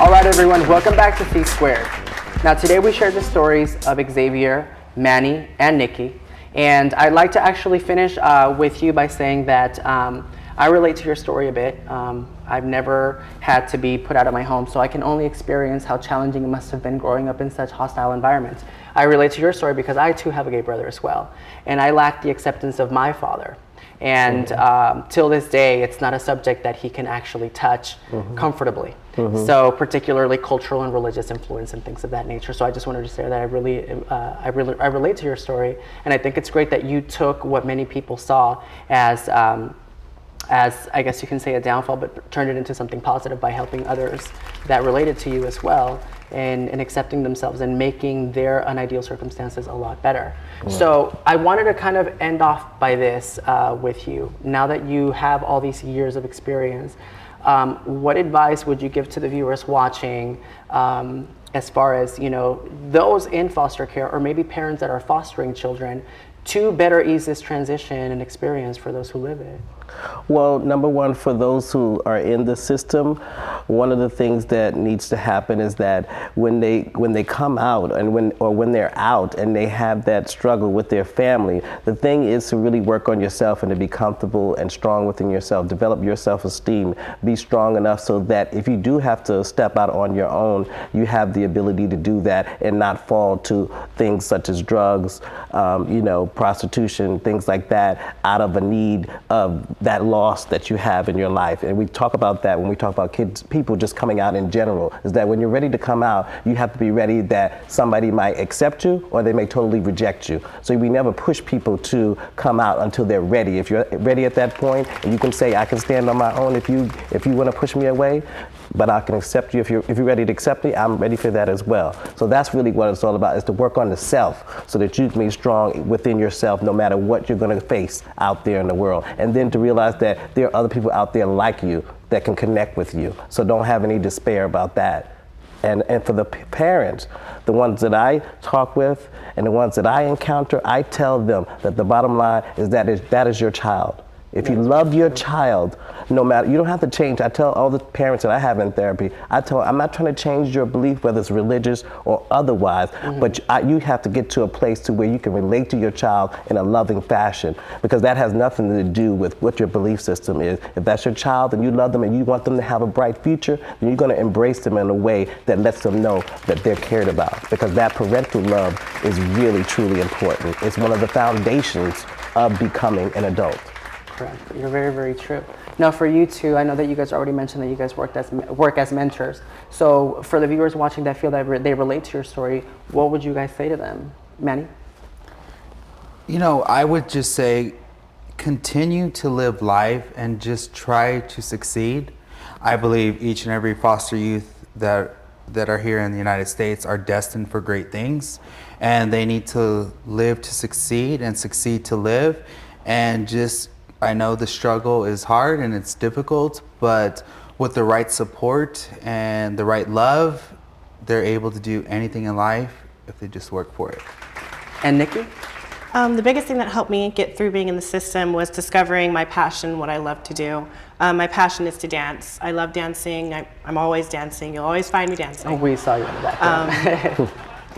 All right, everyone, welcome back to C.Squared. Now, today we share the stories of Xavier, Manny, and Nikki. And I'd like to actually finish with you by saying that I relate to your story a bit. I've never had to be put out of my home, so I can only experience how challenging it must have been growing up in such hostile environments. I relate to your story because I too have a gay brother as well, and I lack the acceptance of my father. And till this day, it's not a subject that he can actually touch comfortably. So particularly cultural and religious influence and things of that nature. So I just wanted to say that I relate to your story, and I think it's great that you took what many people saw as I guess you can say a downfall, but turned it into something positive by helping others that related to you as well, and accepting themselves and making their unideal circumstances a lot better. So I wanted to kind of end off by this with you. Now that you have all these years of experience, what advice would you give to the viewers watching as far as, you know, those in foster care or maybe parents that are fostering children to better ease this transition and experience for those who live it? Well, number one, for those who are in the system, one of the things that needs to happen is that when they come out and when they're out and they have that struggle with their family, the thing is to really work on yourself and to be comfortable and strong within yourself. Develop your self-esteem. Be strong enough so that if you do have to step out on your own, you have the ability to do that and not fall to things such as drugs, you know, prostitution, things like that, out of a need of that loss that you have in your life. And we talk about that when we talk about people just coming out in general, is that when you're ready to come out, you have to be ready that somebody might accept you or they may totally reject you. So we never push people to come out until they're ready. If you're ready at that point, and you can say, I can stand on my own if you want to push me away, but I can accept you. If you're ready to accept me, I'm ready for that as well. So that's really what it's all about, is to work on the self so that you can be strong within yourself no matter what you're going to face out there in the world. And then to realize that there are other people out there like you that can connect with you. So don't have any despair about that. And for the parents, the ones that I talk with and the ones that I encounter, I tell them that the bottom line is that is your child. If you love your child, no matter, you don't have to change. I tell all the parents that I have in therapy, I'm not trying to change your belief, whether it's religious or otherwise, but you have to get to a place to where you can relate to your child in a loving fashion, because that has nothing to do with what your belief system is. If that's your child and you love them and you want them to have a bright future, then you're going to embrace them in a way that lets them know that they're cared about, because that parental love is really, truly important. It's one of the foundations of becoming an adult. Correct. You're very, very true. Now, for you two, I know that you guys already mentioned that you guys work as mentors. So, for the viewers watching that feel that they relate to your story, what would you guys say to them, Manny? You know, I would just say, continue to live life and just try to succeed. I believe each and every foster youth that are here in the United States are destined for great things, and they need to live to succeed and succeed to live, and just. I know the struggle is hard and it's difficult, but with the right support and the right love, they're able to do anything in life if they just work for it. And Nikki? The biggest thing that helped me get through being in the system was discovering my passion, what I love to do. My passion is to dance. I love dancing. I'm always dancing. You'll always find me dancing. Oh, we saw you in the background.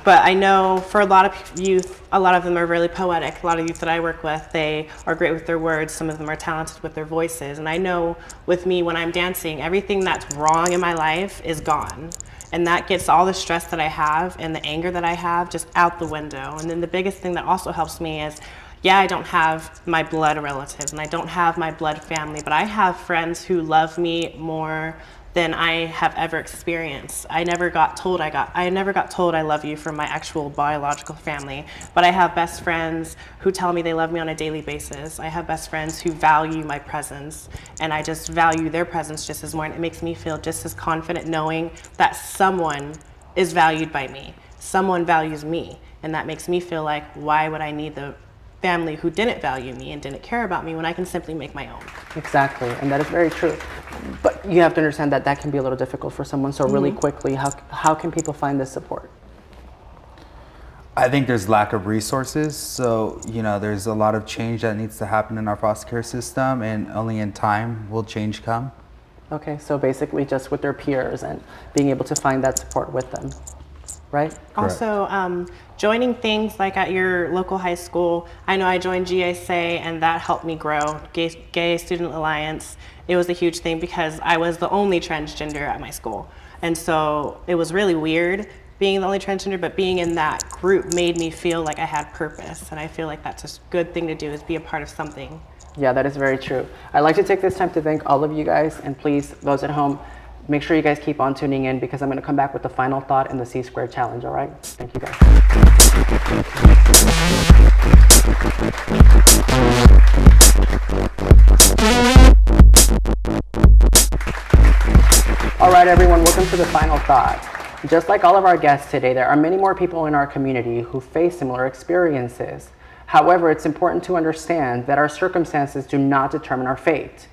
But I know for a lot of youth, a lot of them are really poetic. A lot of youth that I work with, they are great with their words. Some of them are talented with their voices. And I know with me, when I'm dancing, everything that's wrong in my life is gone. And that gets all the stress that I have and the anger that I have just out the window. And then the biggest thing that also helps me is, yeah, I don't have my blood relatives and I don't have my blood family, but I have friends who love me more than I have ever experienced. I never got told I love you from my actual biological family, but I have best friends who tell me they love me on a daily basis. I have best friends who value my presence, and I just value their presence just as more, and it makes me feel just as confident knowing that someone is valued by me. Someone values me, and that makes me feel like, why would I need the family who didn't value me and didn't care about me when I can simply make my own? Exactly, and that is very true. But you have to understand that that can be a little difficult for someone. So really quickly, how can people find this support? I think there's lack of resources. So, you know, there's a lot of change that needs to happen in our foster care system, and only in time will change come. Okay, so basically just with their peers and being able to find that support with them, right? Also, joining things like at your local high school. I know I joined GSA and that helped me grow. Gay Student Alliance, it was a huge thing because I was the only transgender at my school. And so it was really weird being the only transgender, but being in that group made me feel like I had purpose. And I feel like that's a good thing to do, is be a part of something. Yeah, that is very true. I'd like to take this time to thank all of you guys, and please, those at home, make sure you guys keep on tuning in because I'm going to come back with the final thought in the C-Squared challenge, all right? Thank you guys. All right, everyone, welcome to the final thought. Just like all of our guests today, there are many more people in our community who face similar experiences. However, it's important to understand that our circumstances do not determine our fate.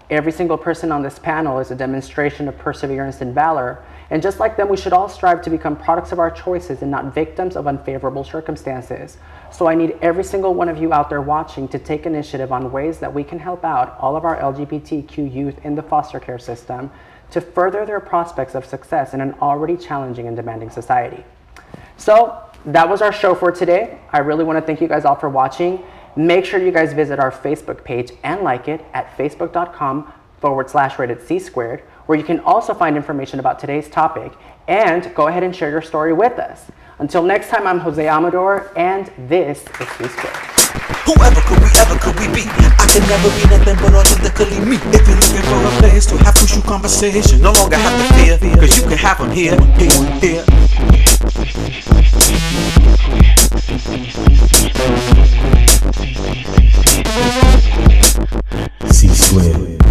Every single person on this panel is a demonstration of perseverance and valor, and just like them, we should all strive to become products of our choices and not victims of unfavorable circumstances. So I need every single one of you out there watching to take initiative on ways that we can help out all of our LGBTQ youth in the foster care system to further their prospects of success in an already challenging and demanding society. So that was our show for today. I really want to thank you guys all for watching. Make sure you guys visit our Facebook page and like it at facebook.com/rated C-Squared, where you can also find information about today's topic, and go ahead and share your story with us. Until next time, I'm Jose Amador, and this is C-Squared. Whoever could we ever could we be? I can never be nothing but authentically me. If you're looking for a place to have crucial conversation, no longer have to fear, cause you can have them here, here. C-Squared.